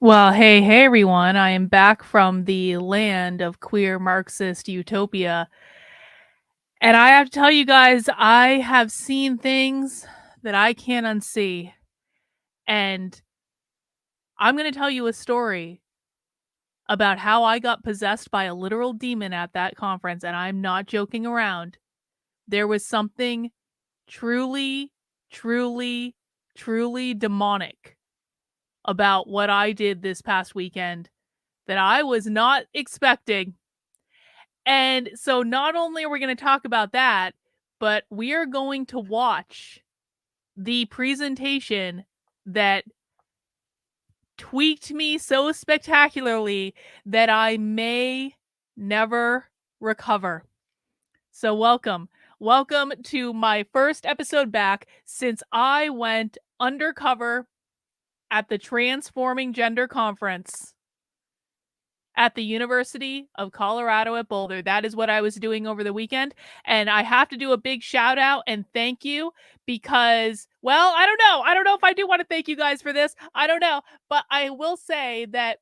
Well, hey everyone. I am back from the land of queer Marxist utopia. And I have to tell you guys, I have seen things that I can't unsee. And I'm going to tell you a story about how I got possessed by a literal demon at that conference. And I'm not joking around. There was something truly, truly, truly demonic about what I did this past weekend that I was not expecting. And so not only are we going to talk about that, but we are going to watch the presentation that tweaked me so spectacularly that I may never recover. So welcome. Welcome to my first episode back since I went undercover at the Transforming Gender Conference at the University of Colorado at Boulder. That is what I was doing over the weekend. And I have to do a big shout out and thank you because, well, I don't know. I don't know if I do want to thank you guys for this. I don't know. But I will say that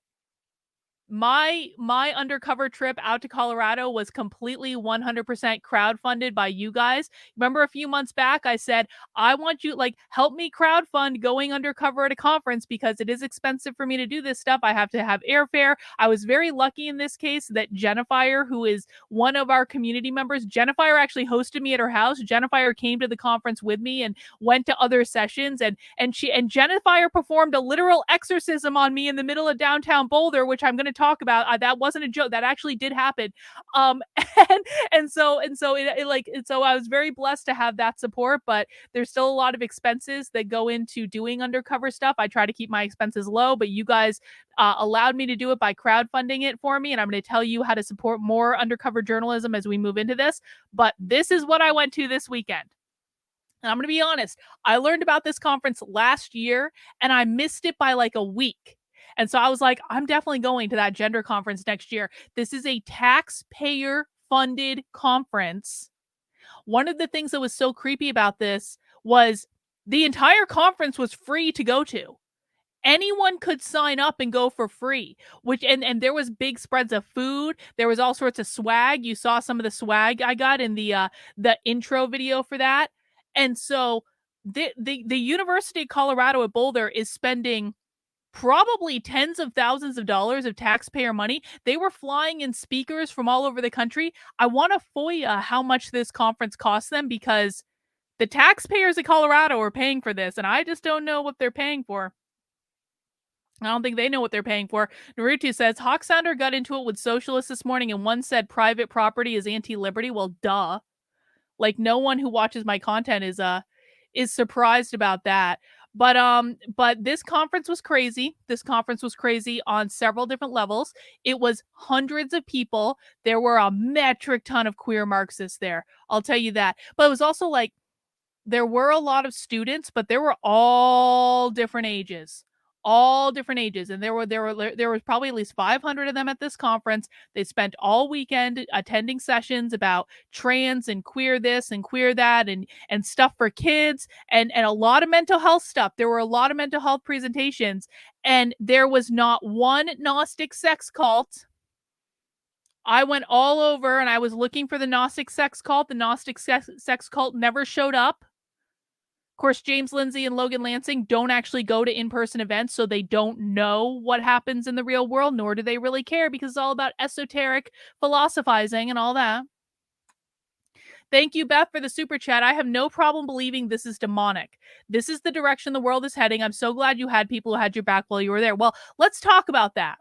my undercover trip out to Colorado was completely 100% crowdfunded by you guys. Remember a few months back I said, I want you help me crowdfund going undercover at a conference because it is expensive for me to do this stuff. I have to have airfare. I was very lucky in this case that Jennifer, who is one of our community members, Jennifer actually hosted me at her house. Jennifer came to the conference with me and went to other sessions and Jennifer performed a literal exorcism on me in the middle of downtown Boulder, which I'm going to talk about. That wasn't a joke. That actually did happen. Um, so I was very blessed to have that support, but there's still a lot of expenses that go into doing undercover stuff. I try to keep my expenses low, but you guys allowed me to do it by crowdfunding it for me, and I'm going to tell you how to support more undercover journalism as we move into this. But this is what I went to this weekend. And I'm going to be honest, I learned about this conference last year and I missed it by like a week. And so I was like, I'm definitely going to that gender conference next year. This is a taxpayer funded conference. One of the things that was so creepy about this was the entire conference was free to go to. Anyone could sign up and go for free, which and there was big spreads of food. There was all sorts of swag. You saw some of the swag I got in the intro video for that. And so the University of Colorado at Boulder is spending probably tens of thousands of dollars of taxpayer money. They were flying in speakers from all over the country. I want to FOIA how much this conference cost them because the taxpayers of Colorado are paying for this, and I just don't know what they're paying for. I don't think they know what they're paying for. Naruto says, Hawk Sounder got into it with socialists this morning and one said private property is anti-liberty. Well, duh. Like no one who watches my content is surprised about that. But this conference was crazy. This conference was crazy on several different levels. It was hundreds of people. There were a metric ton of queer Marxists there. I'll tell you that. But it was also like there were a lot of students, but there were all different ages. All different ages, and there was probably at least 500 of them at this conference. They spent all weekend attending sessions about trans and queer this and queer that and stuff for kids and a lot of mental health stuff. There were a lot of mental health presentations, and there was not one Gnostic sex cult. I went all over and I was looking for the Gnostic sex cult. The Gnostic sex cult never showed up. Of course, James Lindsay and Logan Lansing don't actually go to in-person events, so they don't know what happens in the real world, nor do they really care because it's all about esoteric philosophizing and all that. Thank you, Beth, for the super chat. I have no problem believing this is demonic. This is the direction the world is heading. I'm so glad you had people who had your back while you were there. Well, let's talk about that.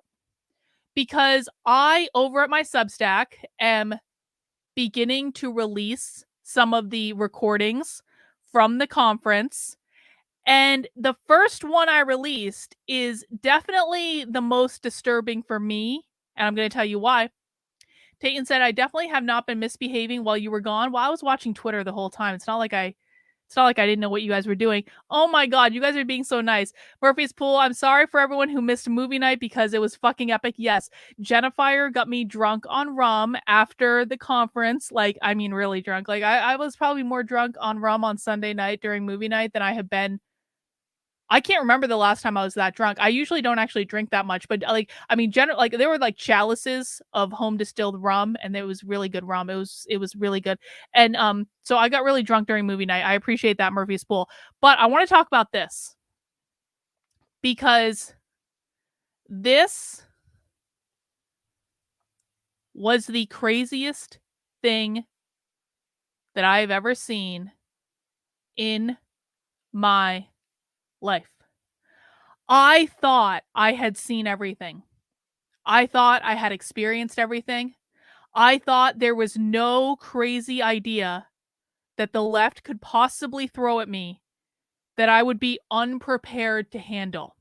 Because I, over at my Substack, am beginning to release some of the recordings from the conference. And the first one I released is definitely the most disturbing for me. And I'm going to tell you why. Tayton said, I definitely have not been misbehaving while you were gone. Well, I was watching Twitter the whole time. It's not like I didn't know what you guys were doing. Oh my God, you guys are being so nice. Murphy's Pool, I'm sorry for everyone who missed movie night because it was fucking epic. Yes, Jennifer got me drunk on rum after the conference. Like, I mean, really drunk. Like, I was probably more drunk on rum on Sunday night during movie night than I have been I can't remember the last time I was that drunk. I usually don't actually drink that much, but like, I mean, like there were like chalices of home distilled rum, and it was really good rum. It was really good, and so I got really drunk during movie night. I appreciate that, Murphy's Pool, but I want to talk about this because this was the craziest thing that I have ever seen in my life. I thought I had seen everything. I thought I had experienced everything. I thought there was no crazy idea that the left could possibly throw at me that I would be unprepared to handle.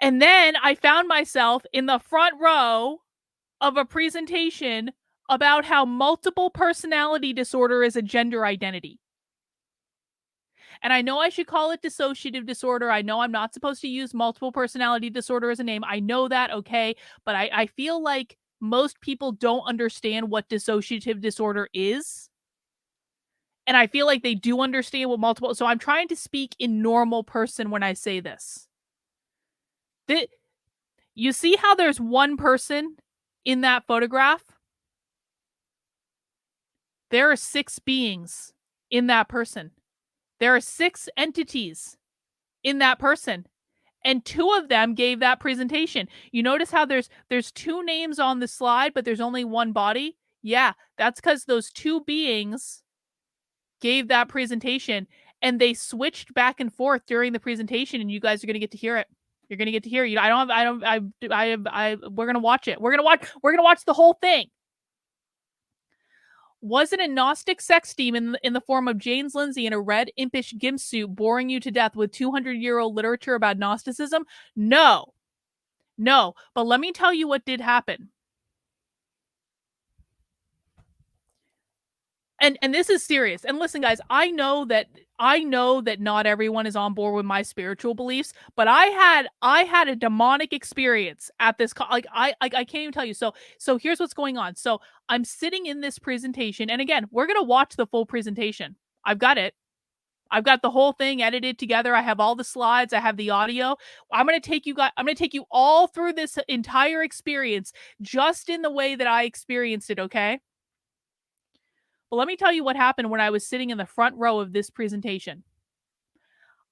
And then I found myself in the front row of a presentation about how multiple personality disorder is a gender identity. And I know I should call it dissociative disorder. I know I'm not supposed to use multiple personality disorder as a name. I know that, okay. But I feel like most people don't understand what dissociative disorder is. And I feel like they do understand what multiple. So I'm trying to speak in normal person when I say this. You see how there's one person in that photograph? There are 6 beings in that person. There are 6 entities in that person, and 2 of them gave that presentation. You notice how there's 2 names on the slide, but there's only 1 body? Yeah, that's because those 2 beings gave that presentation, and they switched back and forth during the presentation, and you guys are gonna get to hear it. You're gonna get to hear it. We're gonna watch it. We're gonna watch the whole thing. Was it a Gnostic sex demon in the form of James Lindsay in a red impish gimp suit boring you to death with 200-year-old literature about Gnosticism? No. No. But let me tell you what did happen. And this is serious. And listen, guys, I know that not everyone is on board with my spiritual beliefs, but I had a demonic experience at this I can't even tell you. So here's what's going on. So I'm sitting in this presentation, and again, we're gonna watch the full presentation. I've got it. I've got the whole thing edited together. I have all the slides. I have the audio. I'm going to take you all through this entire experience just in the way that I experienced it, okay? But let me tell you what happened when I was sitting in the front row of this presentation.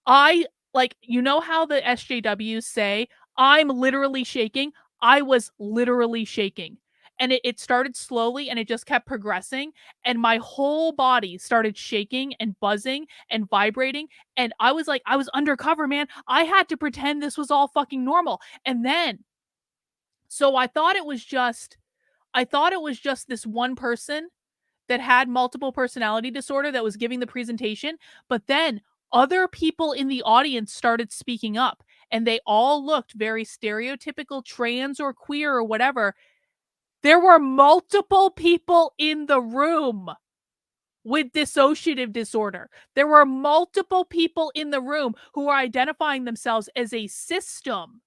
You know how the SJWs say, I'm literally shaking? I was literally shaking. And it started slowly and it just kept progressing. And my whole body started shaking and buzzing and vibrating. And I was undercover, man. I had to pretend this was all fucking normal. And then, so I thought it was just this one person that had multiple personality disorder that was giving the presentation, but then other people in the audience started speaking up, and they all looked very stereotypical trans or queer or whatever. There were multiple people in the room with dissociative disorder. There were multiple people in the room who are identifying themselves as a system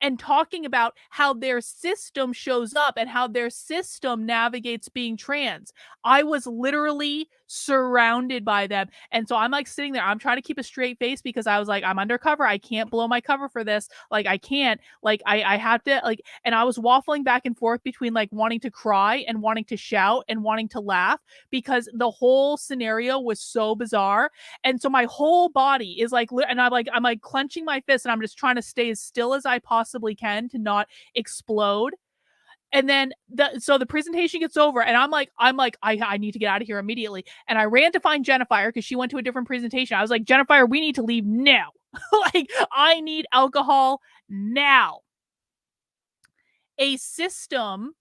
and talking about how their system shows up and how their system navigates being trans. I was literally surrounded by them. And so I'm like sitting there, I'm trying to keep a straight face because I was like, I'm undercover. I can't blow my cover for this. Like, I can't. Like, I have to, like, and I was waffling back and forth between like wanting to cry and wanting to shout and wanting to laugh because the whole scenario was so bizarre. And so my whole body is like, and I'm like clenching my fist and I'm just trying to stay as still as I possibly can to not explode. And then so the presentation gets over and I'm like, I need to get out of here immediately. And I ran to find Jennifer because she went to a different presentation. I was like, Jennifer, we need to leave now. Like, I need alcohol now. A system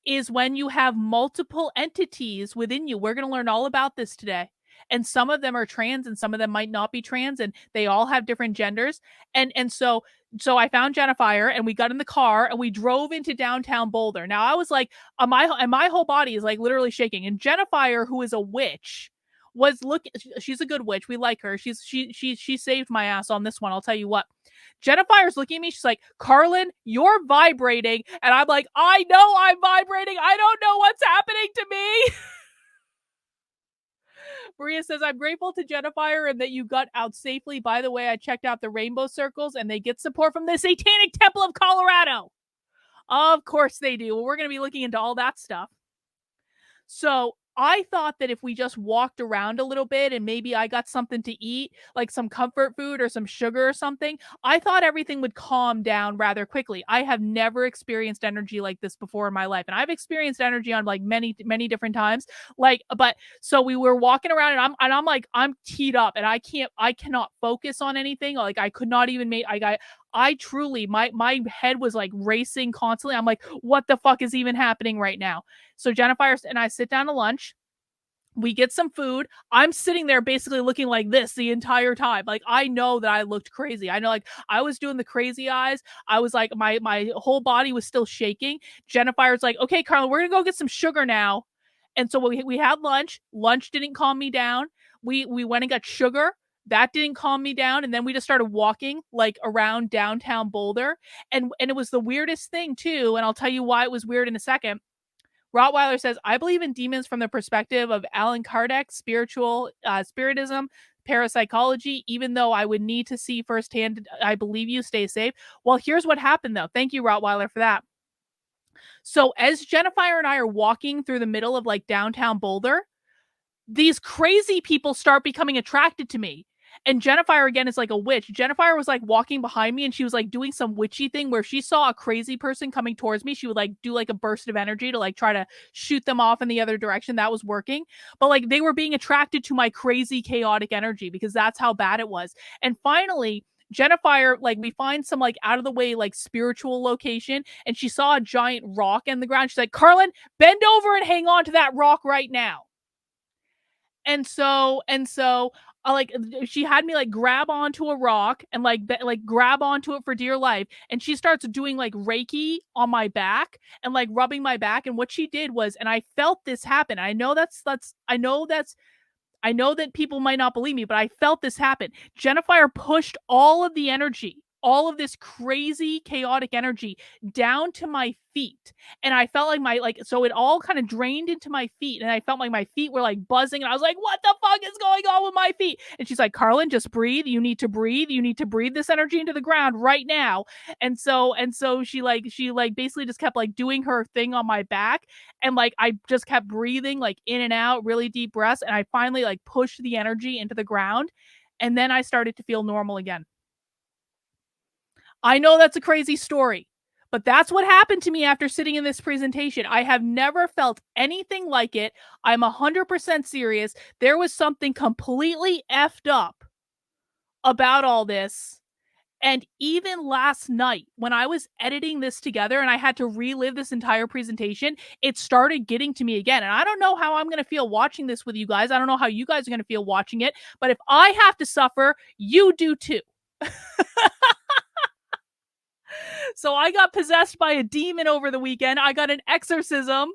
is when you have multiple entities within you. We're going to learn all about this today. And some of them are trans and some of them might not be trans, and they all have different genders. And so I found Jennifer and we got in the car and we drove into downtown Boulder. Now I was like, my whole body is like literally shaking. And Jennifer, who is a witch, was looking. She's a good witch. We like her. She saved my ass on this one. I'll tell you what. Jennifer's looking at me. She's like, Karlyn, you're vibrating. And I'm like, I know I'm vibrating. I don't know what's happening to me. Maria says, I'm grateful to Jennifer and that you got out safely. By the way, I checked out the rainbow circles and they get support from the Satanic Temple of Colorado. Of course they do. Well, we're going to be looking into all that stuff. So I thought that if we just walked around a little bit and maybe I got something to eat, like some comfort food or some sugar or something, I thought everything would calm down rather quickly. I have never experienced energy like this before in my life. And I've experienced energy on like many different times. Like, but so we were walking around and I'm like, I'm teed up and I cannot focus on anything. Like I could not even make, I truly, my head was like racing constantly. I'm like, what the fuck is even happening right now? So Jennifer and I sit down to lunch. We get some food. I'm sitting there basically looking like this the entire time. Like I know that I looked crazy. I know like I was doing the crazy eyes. I was like my whole body was still shaking. Jennifer's like, "Okay, Karlyn, we're going to go get some sugar now." And so we had lunch. Lunch didn't calm me down. We went and got sugar. That didn't calm me down, and then we just started walking like around downtown Boulder. And it was the weirdest thing too, and I'll tell you why it was weird in a second. Rottweiler says, I believe in demons from the perspective of Alan Kardec, spiritism, parapsychology, even though I would need to see firsthand. I believe you. Stay safe. Well, here's what happened, though. Thank you, Rottweiler, for that. So as Jennifer and I are walking through the middle of like downtown Boulder, these crazy people start becoming attracted to me. And Jennifer again is like a witch. Jennifer was like walking behind me and she was like doing some witchy thing where if she saw a crazy person coming towards me, she would like do like a burst of energy to like try to shoot them off in the other direction. That was working. But like they were being attracted to my crazy chaotic energy because that's how bad it was. And finally, Jennifer, like we find some like out of the way, like spiritual location, and she saw a giant rock in the ground. She's like, Karlyn, bend over and hang on to that rock right now. And so like she had me like grab onto a rock and like grab onto it for dear life, and she starts doing like reiki on my back and like rubbing my back. And what she did was, and I felt this happen, I know that people might not believe me, but I felt this happen. Jennifer pushed all of the energy, all of this crazy chaotic energy down to my feet. And I felt like so it all kind of drained into my feet. And I felt like my feet were like buzzing. And I was like, what the fuck is going on with my feet? And she's like, Karlyn, just breathe. You need to breathe. You need to breathe this energy into the ground right now. And so she basically just kept like doing her thing on my back. And like I just kept breathing like in and out, really deep breaths. And I finally like pushed the energy into the ground. And then I started to feel normal again. I know that's a crazy story, but that's what happened to me after sitting in this presentation. I have never felt anything like it. I'm 100% serious. There was something completely effed up about all this. And even last night, when I was editing this together and I had to relive this entire presentation, it started getting to me again. And I don't know how I'm going to feel watching this with you guys. I don't know how you guys are going to feel watching it. But if I have to suffer, you do too. So I got possessed by a demon over the weekend. I got an exorcism.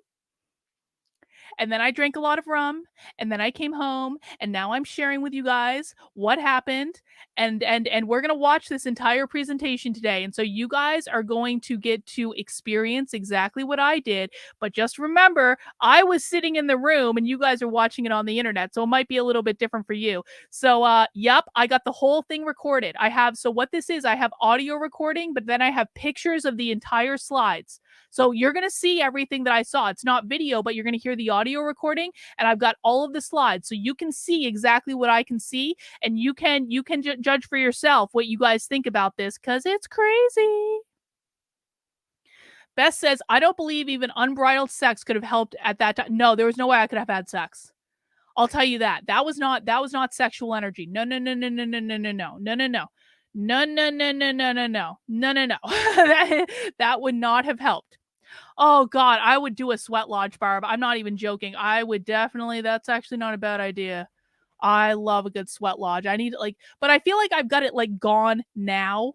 And then I drank a lot of rum, and then I came home, and now I'm sharing with you guys what happened. And we're going to watch this entire presentation today. And so you guys are going to get to experience exactly what I did. But just remember, I was sitting in the room and you guys are watching it on the internet. So it might be a little bit different for you. So yep, I got the whole thing recorded. So what this is, I have audio recording, but then I have pictures of the entire slides. So you're going to see everything that I saw. It's not video, but you're going to hear the audio recording, and I've got all of the slides. So you can see exactly what I can see, and you can judge for yourself what you guys think about this, because it's crazy. Beth says, I don't believe even unbridled sex could have helped at that time. No, there was no way I could have had sex. I'll tell you that. That was not sexual energy. No. That would not have helped. Oh God, I would do a sweat lodge, Barb. I'm not even joking. I would definitely. That's actually not a bad idea. I love a good sweat lodge. I need but I feel like I've got it like gone now.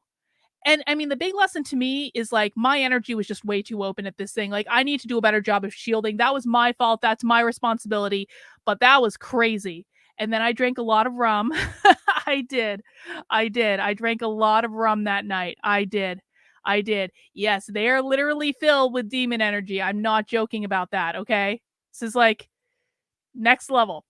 And I mean, the big lesson to me is like my energy was just way too open at this thing. Like I need to do a better job of shielding. That was my fault. That's my responsibility. But that was crazy. And then I drank a lot of rum. I did. I drank a lot of rum that night. I did. Yes, they are literally filled with demon energy. I'm not joking about that. Okay. This is like next level.